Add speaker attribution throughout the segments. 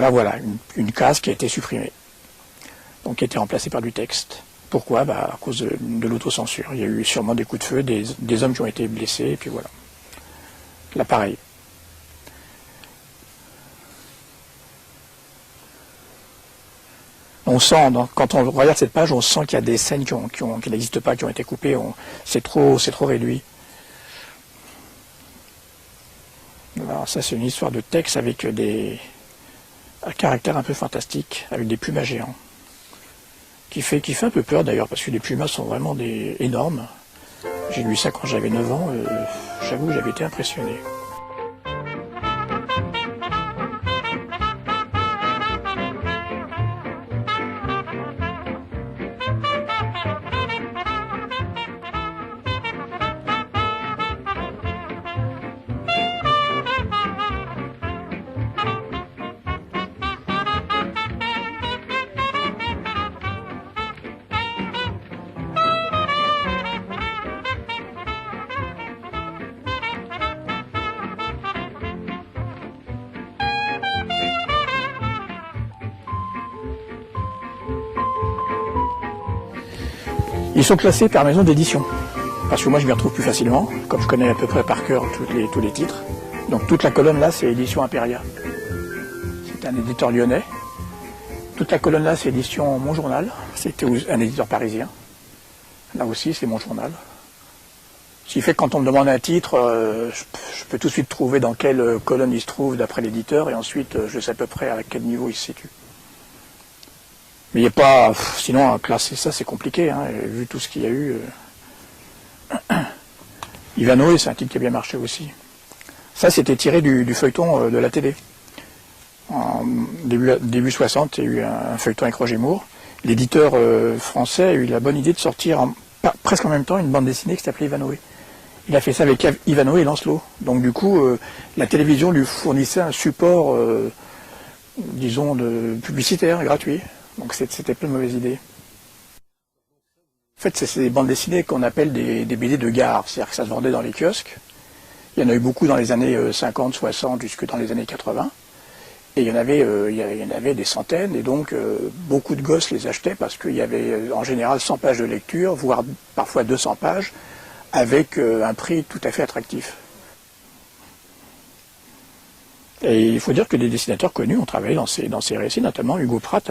Speaker 1: là voilà, une case qui a été supprimée, donc qui a été remplacée par du texte. Pourquoi? À cause de l'autocensure. Il y a eu sûrement des coups de feu, des hommes qui ont été blessés, et puis voilà. Là, pareil. On sent, quand on regarde cette page, on sent qu'il y a des scènes qui n'existent pas, qui ont été coupées. C'est trop réduit. Alors ça, c'est une histoire de texte avec un caractère un peu fantastique, avec des plumas géants, qui fait un peu peur d'ailleurs, parce que les plumas sont vraiment énormes. J'ai lu ça quand j'avais 9 ans, j'avoue, j'avais été impressionné. Ils sont classés par maison d'édition, parce que moi je m'y retrouve plus facilement, comme je connais à peu près par cœur tous les titres. Donc toute la colonne là, c'est édition Imperia. C'est un éditeur lyonnais. Toute la colonne là, c'est édition Mon Journal. C'était un éditeur parisien. Là aussi, c'est Mon Journal. Ce qui fait que quand on me demande un titre, je peux tout de suite trouver dans quelle colonne il se trouve d'après l'éditeur, et ensuite je sais à peu près à quel niveau il se situe. Mais il n'y a pas... Sinon, classer ça, c'est compliqué, hein, vu tout ce qu'il y a eu. Ivanoé, c'est un titre qui a bien marché aussi. Ça, c'était tiré du feuilleton de la télé. En début 60, il y a eu un feuilleton avec Roger Moore. L'éditeur français a eu la bonne idée de sortir presque en même temps une bande dessinée qui s'appelait Ivanoé. Il a fait ça avec Ivanoé et Lancelot. Donc du coup, la télévision lui fournissait un support, disons, publicitaire, gratuit. Donc c'était pas une mauvaise idée. En fait, c'est des bandes dessinées qu'on appelle des BD de gare, c'est-à-dire que ça se vendait dans les kiosques. Il y en a eu beaucoup dans les années 50, 60, jusque dans les années 80. Et il y en avait des centaines, et donc beaucoup de gosses les achetaient parce qu'il y avait en général 100 pages de lecture, voire parfois 200 pages, avec un prix tout à fait attractif. Et il faut dire que des dessinateurs connus ont travaillé dans ces récits, notamment Hugo Pratt,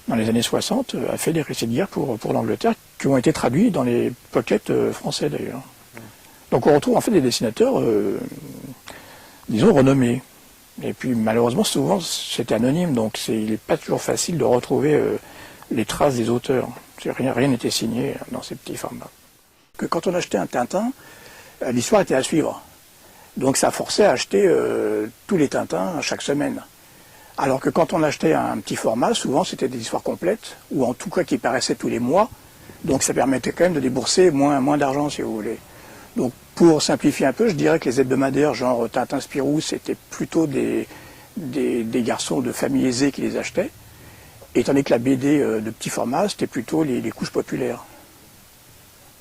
Speaker 1: dans les années 60, a fait des récits de guerre pour l'Angleterre, qui ont été traduits dans les pockets français d'ailleurs. Donc on retrouve en fait des dessinateurs, disons, renommés. Et puis malheureusement, souvent, c'est anonyme, donc il n'est pas toujours facile de retrouver les traces des auteurs. Rien n'était signé dans ces petits formats. Que quand on achetait un Tintin, l'histoire était à suivre. Donc ça forçait à acheter tous les Tintins chaque semaine. Alors que quand on achetait un petit format, souvent c'était des histoires complètes, ou en tout cas qui paraissaient tous les mois. Donc ça permettait quand même de débourser moins d'argent, si vous voulez. Donc pour simplifier un peu, je dirais que les hebdomadaires, genre Tintin Spirou, c'était plutôt des garçons de famille aisée qui les achetaient. Étant donné que la BD de petit format, c'était plutôt les couches populaires.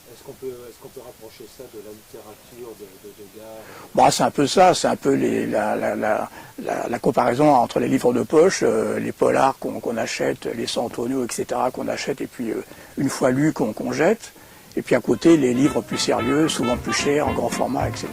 Speaker 2: Est-ce qu'on peut rapprocher ça de la littérature de gare?
Speaker 1: Bon, c'est un peu ça, c'est un peu la comparaison entre les livres de poche, les polars qu'on achète, les San Antonio, etc., qu'on achète, et puis une fois lus, qu'on jette, et puis à côté, les livres plus sérieux, souvent plus chers, en grand format, etc.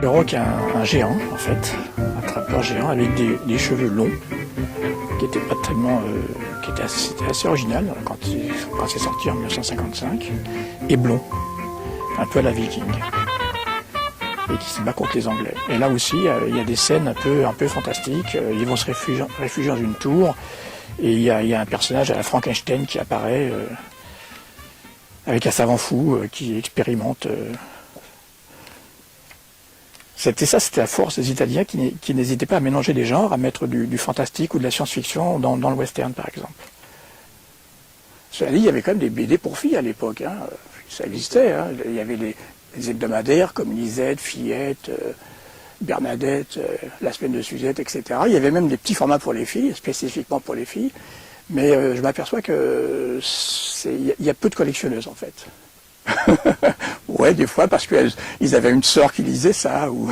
Speaker 1: Le roc est un géant, en fait, un trappeur géant avec des cheveux longs, qui était pas tellement, c'était assez original quand c'est sorti en 1955, et blond, un peu à la Viking, et qui se bat contre les Anglais. Et là aussi, il y a des scènes un peu fantastiques. Ils vont se réfugier dans une tour, et il y a un personnage à la Frankenstein qui apparaît avec un savant fou qui expérimente. C'était la force des Italiens qui n'hésitaient pas à mélanger des genres, à mettre du fantastique ou de la science-fiction dans le western, par exemple. Cela dit, il y avait quand même des BD pour filles à l'époque. Hein. ça existait. Hein. Il y avait les hebdomadaires comme Lisette, Fillette, Bernadette, La Semaine de Suzette, etc. Il y avait même des petits formats pour les filles, spécifiquement pour les filles. Mais je m'aperçois que il y a peu de collectionneuses en fait. Ouais, des fois parce qu'ils avaient une sœur qui lisait ça. Ou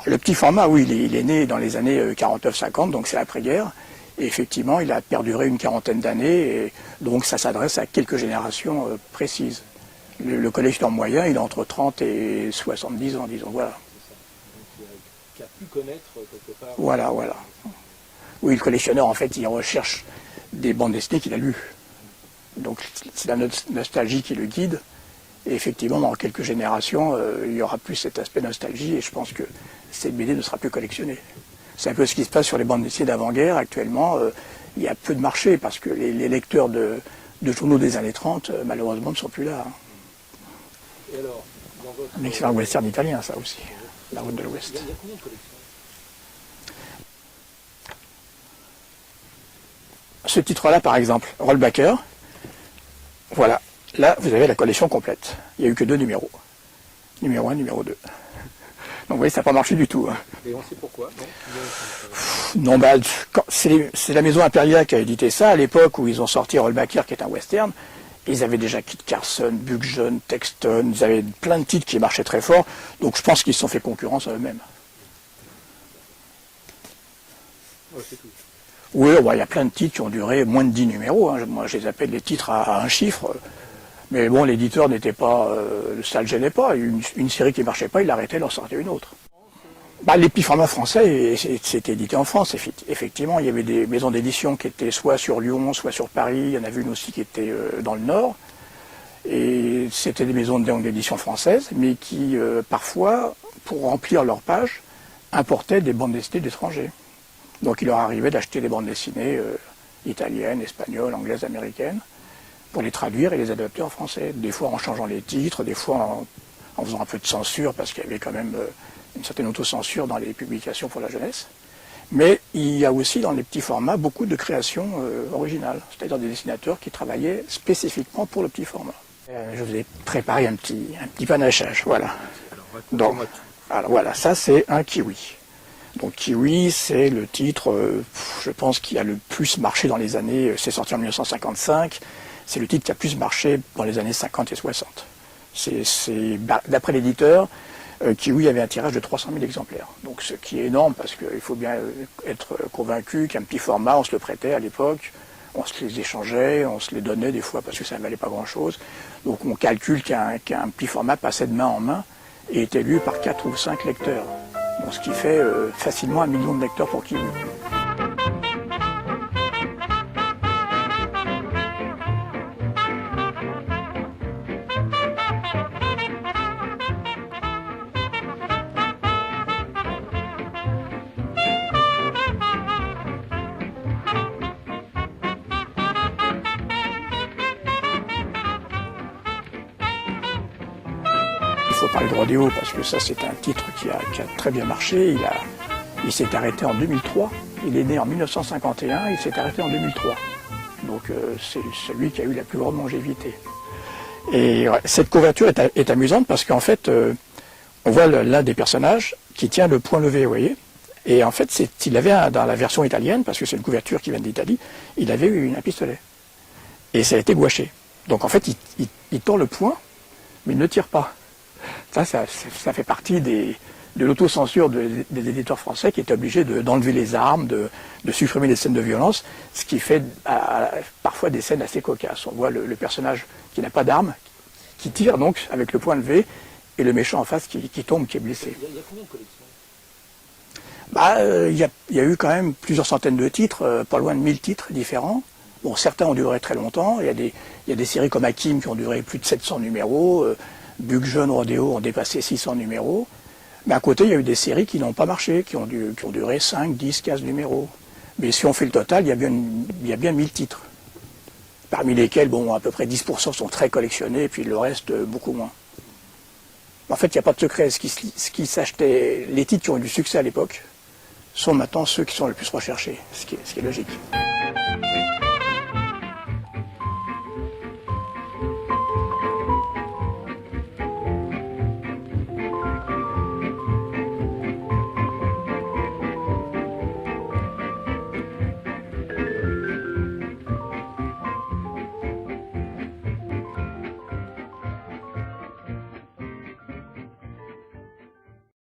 Speaker 1: le petit format, oui, il est né dans les années 49-50, donc c'est l'après-guerre. Et effectivement, il a perduré une quarantaine d'années, et donc ça s'adresse à quelques générations précises. Le collectionneur moyen, il est entre 30 et 70 ans, disons, voilà.
Speaker 2: Donc, qui a pu connaître quelque part.
Speaker 1: Voilà. Oui, le collectionneur, en fait, il recherche des bandes dessinées qu'il a lues. Donc c'est la nostalgie qui le guide. Et effectivement, dans quelques générations, il y aura plus cet aspect nostalgie, et je pense que cette BD ne sera plus collectionnée. C'est un peu ce qui se passe sur les bandes dessinées d'avant-guerre. Actuellement, il y a peu de marché, parce que les lecteurs de journaux des années 30, malheureusement, ne sont plus là.
Speaker 2: Et alors, dans votre...
Speaker 1: Un excellent western italien, ça aussi, La Route de l'Ouest.
Speaker 2: Il y a combien de collections?
Speaker 1: Ce titre-là, par exemple, Rollbacker, voilà. Là, vous avez la collection complète. Il n'y a eu que 2 numéros. Numéro 1, numéro 2. Donc vous voyez, ça n'a pas marché du tout. Hein.
Speaker 2: Et on sait pourquoi,
Speaker 1: Non, bah, c'est la maison Impériale qui a édité ça, à l'époque où ils ont sorti Rollbacker, qui est un western. Ils avaient déjà Kit Carson, Buck John, Texton, ils avaient plein de titres qui marchaient très fort, donc je pense qu'ils se sont fait concurrence à eux-mêmes.
Speaker 2: Ouais, c'est tout.
Speaker 1: Oui, il y a plein de titres qui ont duré moins de 10 numéros. Hein. Moi, je les appelle les titres à un chiffre. Mais bon, l'éditeur n'était pas... ça ne le gênait pas. Une série qui ne marchait pas, il l'arrêtait, il en sortait une autre. Bah, les petits formats français, c'était édité en France, effectivement. Il y avait des maisons d'édition qui étaient soit sur Lyon, soit sur Paris. Il y en avait une aussi qui était dans le Nord. Et c'était des maisons d'édition françaises, mais qui, parfois, pour remplir leurs pages, importaient des bandes dessinées d'étrangers. Donc il leur arrivait d'acheter des bandes dessinées italiennes, espagnoles, anglaises, américaines, pour les traduire et les adapter en français. Des fois en changeant les titres, des fois en faisant un peu de censure, parce qu'il y avait quand même une certaine autocensure dans les publications pour la jeunesse. Mais il y a aussi dans les petits formats beaucoup de créations originales, c'est-à-dire des dessinateurs qui travaillaient spécifiquement pour le petit format. Je vous ai préparé un petit panachage, voilà. Donc, alors voilà, ça c'est un kiwi. Donc Kiwi, c'est le titre, je pense, qui a le plus marché dans les années, c'est sorti en 1955, c'est le titre qui a plus marché dans les années 50 et 60. D'après l'éditeur, Kiwi avait un tirage de 300 000 exemplaires. Donc ce qui est énorme, parce qu'il faut bien être convaincu qu'un petit format, on se le prêtait à l'époque, on se les échangeait, on se les donnait des fois parce que ça ne valait pas grand-chose. Donc on calcule qu'un petit format passait de main en main et était lu par 4 ou 5 lecteurs. Bon, ce qui fait facilement 1 million de lecteurs pour Kiwi. Il faut parler de Rodéo parce que ça c'est un titre qui a très bien marché. Il s'est arrêté en 2003. Il est né en 1951, il s'est arrêté en 2003. Donc c'est celui qui a eu la plus grande longévité. Et cette couverture est amusante parce qu'en fait, on voit l'un des personnages qui tient le poing levé, vous voyez. Et en fait, il avait dans la version italienne, parce que c'est une couverture qui vient d'Italie, il avait eu un pistolet. Et ça a été gouaché. Donc en fait, il tend le poing, mais il ne tire pas. Ça fait partie de l'autocensure des éditeurs français qui étaient obligés d'enlever les armes, de supprimer les scènes de violence, ce qui fait parfois des scènes assez cocasses. On voit le personnage qui n'a pas d'arme, qui tire donc avec le poing levé, et le méchant en face qui tombe, qui est blessé.
Speaker 2: Il y a combien de collections?
Speaker 1: Il y a eu quand même plusieurs centaines de titres, pas loin de 1000 titres différents. Bon, certains ont duré très longtemps. Il y a des séries comme Hakim qui ont duré plus de 700 numéros. Buck John, Rodéo ont dépassé 600 numéros. Mais à côté, il y a eu des séries qui n'ont pas marché, qui ont duré 5, 10, 15 numéros. Mais si on fait le total, il y a bien 1000 titres. Parmi lesquels, bon, à peu près 10% sont très collectionnés, et puis le reste, beaucoup moins. En fait, il n'y a pas de secret. Ce qui s'achetait, les titres qui ont eu du succès à l'époque, sont maintenant ceux qui sont les plus recherchés, ce qui est logique.